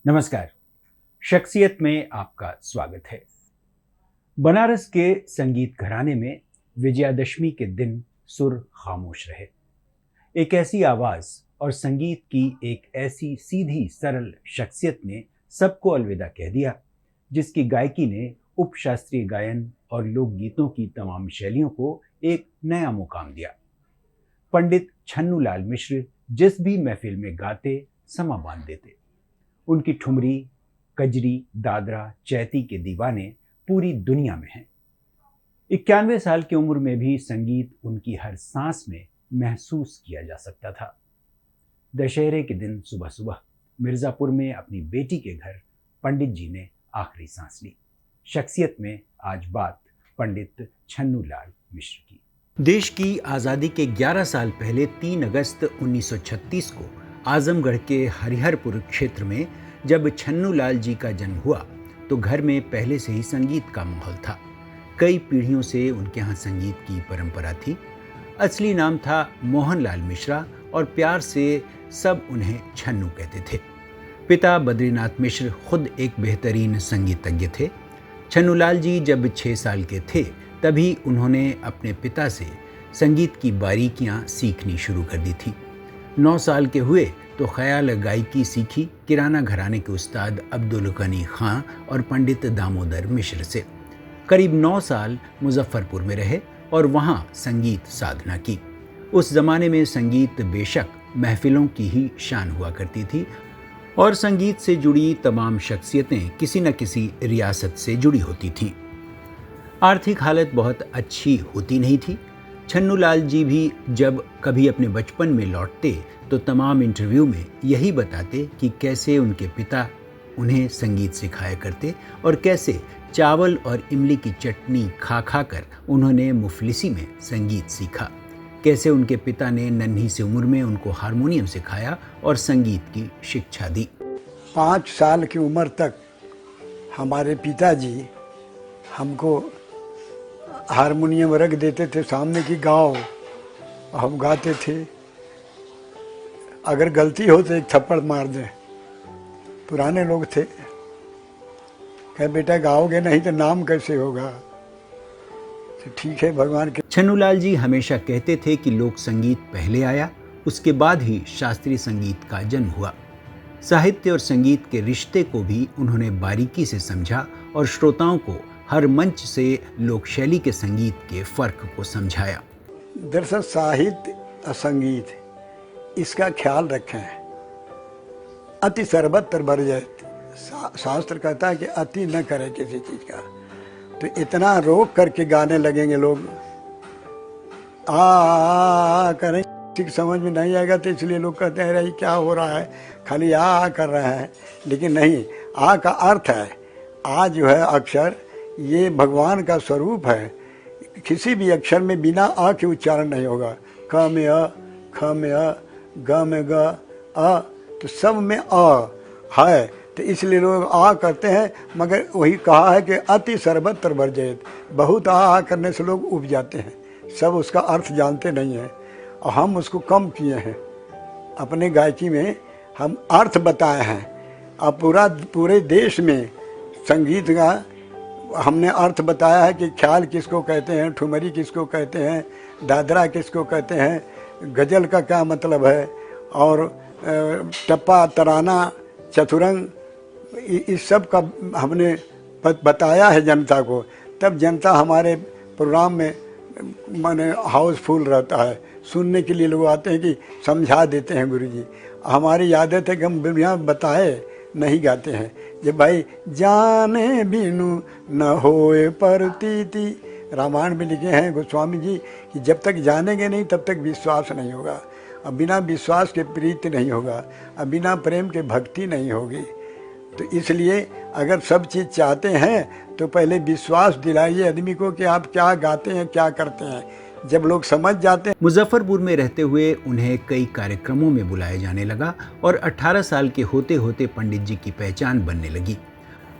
नमस्कार। शख्सियत में आपका स्वागत है। बनारस के संगीत घराने में विजयादशमी के दिन सुर खामोश रहे। एक ऐसी आवाज और संगीत की एक ऐसी सीधी सरल शख्सियत ने सबको अलविदा कह दिया, जिसकी गायकी ने उपशास्त्रीय गायन और लोकगीतों की तमाम शैलियों को एक नया मुकाम दिया। पंडित छन्नूलाल मिश्र जिस भी महफिल में गाते, समा बांध देते। उनकी ठुमरी, कजरी, दादरा, चैती के दीवाने पूरी दुनिया में हैं। 91 साल की उम्र में भी संगीत उनकी हर सांस में महसूस किया जा सकता था। दशहरे के दिन सुबह सुबह मिर्जापुर में अपनी बेटी के घर पंडित जी ने आखिरी सांस ली। शख्सियत में आज बात पंडित छन्नूलाल मिश्र की। देश की आज़ादी के 11 साल पहले 3 अगस्त 1936 को आजमगढ़ के हरिहरपुर क्षेत्र में जब छन्नूलाल जी का जन्म हुआ तो घर में पहले से ही संगीत का माहौल था। कई पीढ़ियों से उनके यहाँ संगीत की परंपरा थी। असली नाम था मोहनलाल मिश्रा और प्यार से सब उन्हें छन्नू कहते थे। पिता बद्रीनाथ मिश्र खुद एक बेहतरीन संगीतज्ञ थे। छन्नूलाल जी जब 6 साल के थे तभी उन्होंने अपने पिता से संगीत की बारीकियां सीखनी शुरू कर दी थी। 9 साल के हुए तो ख्याल गायकी सीखी किराना घराने के उस्ताद अब्दुल गनी खां और पंडित दामोदर मिश्र से। करीब 9 साल मुजफ्फरपुर में रहे और वहाँ संगीत साधना की। उस जमाने में संगीत बेशक महफिलों की ही शान हुआ करती थी और संगीत से जुड़ी तमाम शख्सियतें किसी न किसी रियासत से जुड़ी होती थीं। आर्थिक हालत बहुत अच्छी होती नहीं थी। छन्नूलाल जी भी जब कभी अपने बचपन में लौटते तो तमाम इंटरव्यू में यही बताते कि कैसे उनके पिता उन्हें संगीत सिखाया करते और कैसे चावल और इमली की चटनी खा खा कर उन्होंने मुफलिसी में संगीत सीखा। कैसे उनके पिता ने नन्ही सी उम्र में उनको हारमोनियम सिखाया और संगीत की शिक्षा दी। 5 साल की उम्र तक हमारे पिताजी हमको हारमोनियम रख देते थे सामने की गाओ, हम गाते थे। अगर गलती हो तो एक थप्पड़ मार दे। पुराने लोग थे, कहे बेटा गाओगे नहीं तो नाम कैसे होगा। तो ठीक है भगवान के। छन्नूलाल जी हमेशा कहते थे कि लोक संगीत पहले आया, उसके बाद ही शास्त्रीय संगीत का जन्म हुआ। साहित्य और संगीत के रिश्ते को भी उन्होंने बारीकी से समझा और श्रोताओं को हर मंच से लोक शैली के संगीत के फर्क को समझाया। दरअसल साहित्य और संगीत इसका ख्याल रखें। अति सर्वत्र वर्जयत, शास्त्र कहता है कि अति न करे किसी चीज का। तो इतना रोक करके गाने लगेंगे लोग, आ करें, ठीक समझ में नहीं आएगा तो इसलिए लोग कहते हैं अरे क्या हो रहा है, खाली आ कर रहे हैं। लेकिन नहीं, आ का अर्थ है, आ जो है अक्षर ये भगवान का स्वरूप है। किसी भी अक्षर में बिना आ के उच्चारण नहीं होगा। क में अ, ख में अ, ग में ग, अ, तो सब में अ है। तो इसलिए लोग आ करते हैं, मगर वही कहा है कि अति सर्वत्र वर्जयत, बहुत आ करने से लोग उब जाते हैं, सब उसका अर्थ जानते नहीं हैं। और हम उसको कम किए हैं अपने गायकी में, हम अर्थ बताए हैं। अब पूरे देश में संगीत का हमने अर्थ बताया है कि ख्याल किसको कहते हैं, ठुमरी किसको कहते हैं, दादरा किसको कहते हैं, गज़ल का क्या मतलब है, और टप्पा, तराना, चतुरंग, इस सब का हमने बताया है जनता को। तब जनता हमारे प्रोग्राम में माने हाउसफुल रहता है। सुनने के लिए लोग आते हैं कि समझा देते हैं गुरुजी। हमारी आदत है कि हम बिना बताए नहीं गाते हैं। जब भाई जाने बिनु न होए प्रतीति, रामायण में लिखे हैं गोस्वामी जी कि जब तक जानेंगे नहीं तब तक विश्वास नहीं होगा, अब बिना विश्वास के प्रीति नहीं होगा, अब बिना प्रेम के भक्ति नहीं होगी। तो इसलिए अगर सब चीज़ चाहते हैं तो पहले विश्वास दिलाइए आदमी को कि आप क्या गाते हैं, क्या करते हैं। जब लोग समझ जाते हैं। मुजफ्फरपुर में रहते हुए उन्हें कई कार्यक्रमों में बुलाया जाने लगा और 18 साल के होते होते पंडित जी की पहचान बनने लगी।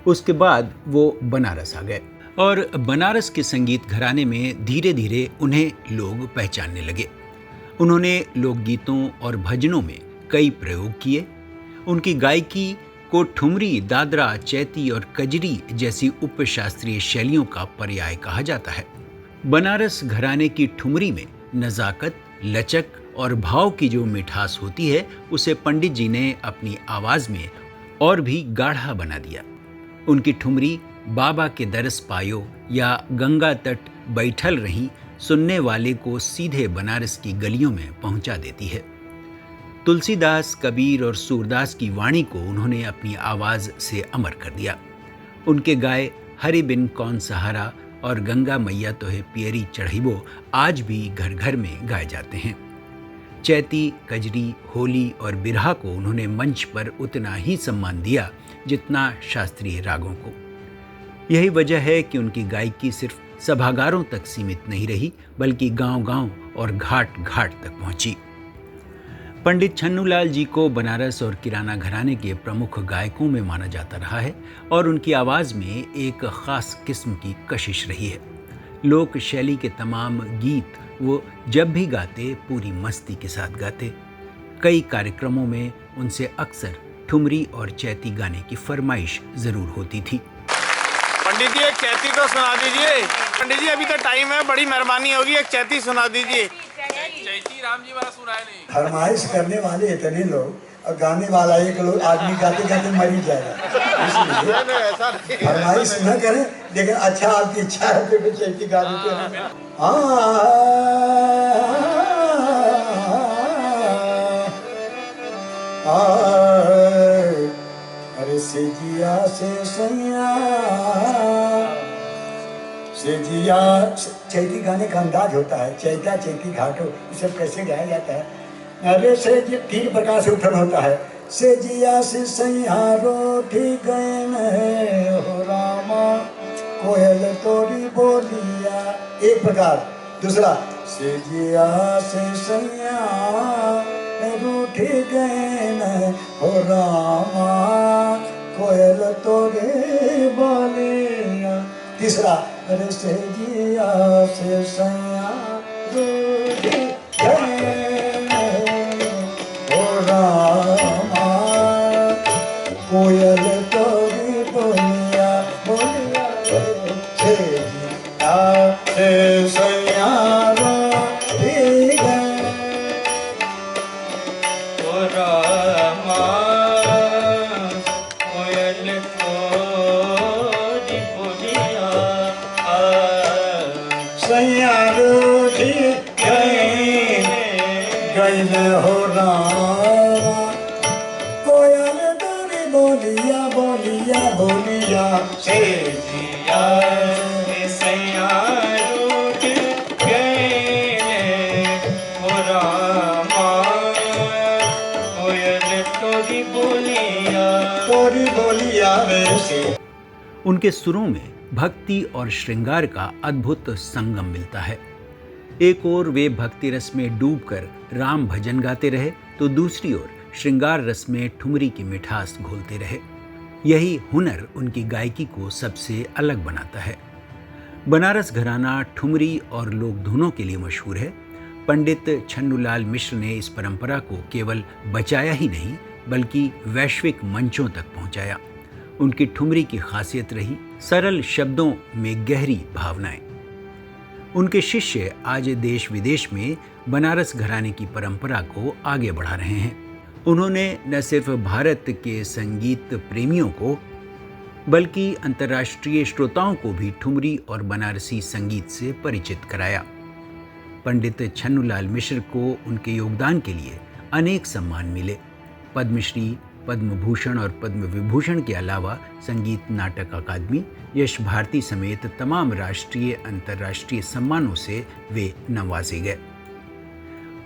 उसके बाद वो बनारस आ गए और बनारस के संगीत घराने में धीरे धीरे उन्हें लोग पहचानने लगे। उन्होंने लोकगीतों और भजनों में कई प्रयोग किए। उनकी गायकी को ठुमरी, दादरा, चैती और कजरी जैसी उपशास्त्रीय शैलियों का पर्याय कहा जाता है। बनारस घराने की ठुमरी में नज़ाकत, लचक और भाव की जो मिठास होती है, उसे पंडित जी ने अपनी आवाज़ में और भी गाढ़ा बना दिया। उनकी ठुमरी बाबा के दरस पायो या गंगा तट बैठल रही सुनने वाले को सीधे बनारस की गलियों में पहुंचा देती है। तुलसीदास, कबीर और सूरदास की वाणी को उन्होंने अपनी आवाज़ से अमर कर दिया। उनके गाए हरि बिन कौन सहारा और गंगा मैया तो है पियरी चढ़िबो आज भी घर घर में गाए जाते हैं। चैती, कजरी, होली और बिरहा को उन्होंने मंच पर उतना ही सम्मान दिया जितना शास्त्रीय रागों को। यही वजह है कि उनकी गायकी सिर्फ सभागारों तक सीमित नहीं रही, बल्कि गांव-गांव और घाट-घाट तक पहुंची। पंडित छन्नूलाल जी को बनारस और किराना घराने के प्रमुख गायकों में माना जाता रहा है और उनकी आवाज़ में एक ख़ास किस्म की कशिश रही है। लोक शैली के तमाम गीत वो जब भी गाते पूरी मस्ती के साथ गाते। कई कार्यक्रमों में उनसे अक्सर ठुमरी और चैती गाने की फरमाइश ज़रूर होती थी। पंडित जी एक चैती तो सुना दीजिए। पंडित जी अभी तो टाइम है, बड़ी मेहरबानी होगी, एक चैती सुना दीजिए। चैती राम जी वाला सुनाया नहीं। फरमाइश करने वाले इतने लोग और गाने वाला एक लोग आदमी गाते गाते मर ही जाएगा, इसलिए फरमाइश न करें, लेकिन अच्छा आपकी इच्छा है तो फिर चैती गा देते हैं। अरे सेजिया से सैया सेजिया, चैती गाने का अंदाज होता है, चैता, चैती, घाटो, ये सब कैसे गाया जाता है। अरे से तीन प्रकार से उत्पन्न होता है। सेजिया से सैया रोटी गयन है हो रामा, कोयल तोरी बोलिया, एक प्रकार। दूसरा, सेजिया से सैया रूठी गयन हो रामा, कोयल तोरे बोलिया। तीसरा, अरे सेजिया से सैया रूठी गयन हो रामा, कोयल तोरी बोलिया, बोलिया सेजिया से सैया रूठी गयन हो रामा, कोयल तोरी बोलिया, सैया रूठी गयन हो रामा, कोयल तोरी बोलिया, बोलिया, बोलिया सेजिया से सैया रूठी गयन हो रामा, कोयल तोरी बोलिया वैसे। उनके सुरों में भक्ति और श्रृंगार का अद्भुत संगम मिलता है। एक ओर वे भक्ति रस में डूबकर राम भजन गाते रहे, तो दूसरी ओर श्रृंगार रस में ठुमरी की मिठास घोलते रहे। यही हुनर उनकी गायकी को सबसे अलग बनाता है। बनारस घराना ठुमरी और लोक धुनों के लिए मशहूर है। पंडित छन्नूलाल मिश्र ने इस परंपरा को केवल बचाया ही नहीं, बल्कि वैश्विक मंचों तक पहुंचाया। उनकी ठुमरी की खासियत रही सरल शब्दों में गहरी भावनाएं। उनके शिष्य आज देश विदेश में बनारस घराने की परंपरा को आगे बढ़ा रहे हैं। उन्होंने न सिर्फ भारत के संगीत प्रेमियों को, बल्कि अंतर्राष्ट्रीय श्रोताओं को भी ठुमरी और बनारसी संगीत से परिचित कराया। पंडित छन्नूलाल मिश्र को उनके योगदान के लिए अनेक सम्मान मिले। पद्मश्री, पद्म भूषण और पद्म विभूषण के अलावा संगीत नाटक अकादमी, यश भारती समेत तमाम राष्ट्रीय अंतर्राष्ट्रीय सम्मानों से वे नवाजे गए।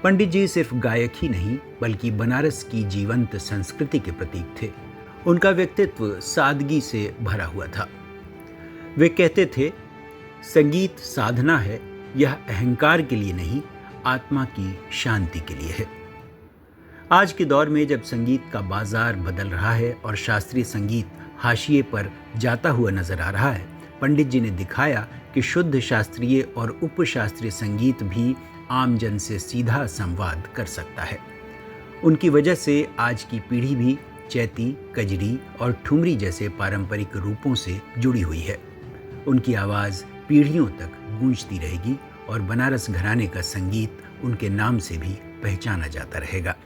पंडित जी सिर्फ गायक ही नहीं, बल्कि बनारस की जीवंत संस्कृति के प्रतीक थे। उनका व्यक्तित्व सादगी से भरा हुआ था। वे कहते थे, संगीत साधना है, यह अहंकार के लिए नहीं, आत्मा की शांति के लिए है। आज के दौर में जब संगीत का बाजार बदल रहा है और शास्त्रीय संगीत हाशिए पर जाता हुआ नजर आ रहा है, पंडित जी ने दिखाया कि शुद्ध शास्त्रीय और उपशास्त्रीय संगीत भी आम जन से सीधा संवाद कर सकता है। उनकी वजह से आज की पीढ़ी भी चैती, कजरी और ठुमरी जैसे पारंपरिक रूपों से जुड़ी हुई है। उनकी आवाज़ पीढ़ियों तक गूंजती रहेगी और बनारस घराने का संगीत उनके नाम से भी पहचाना जाता रहेगा।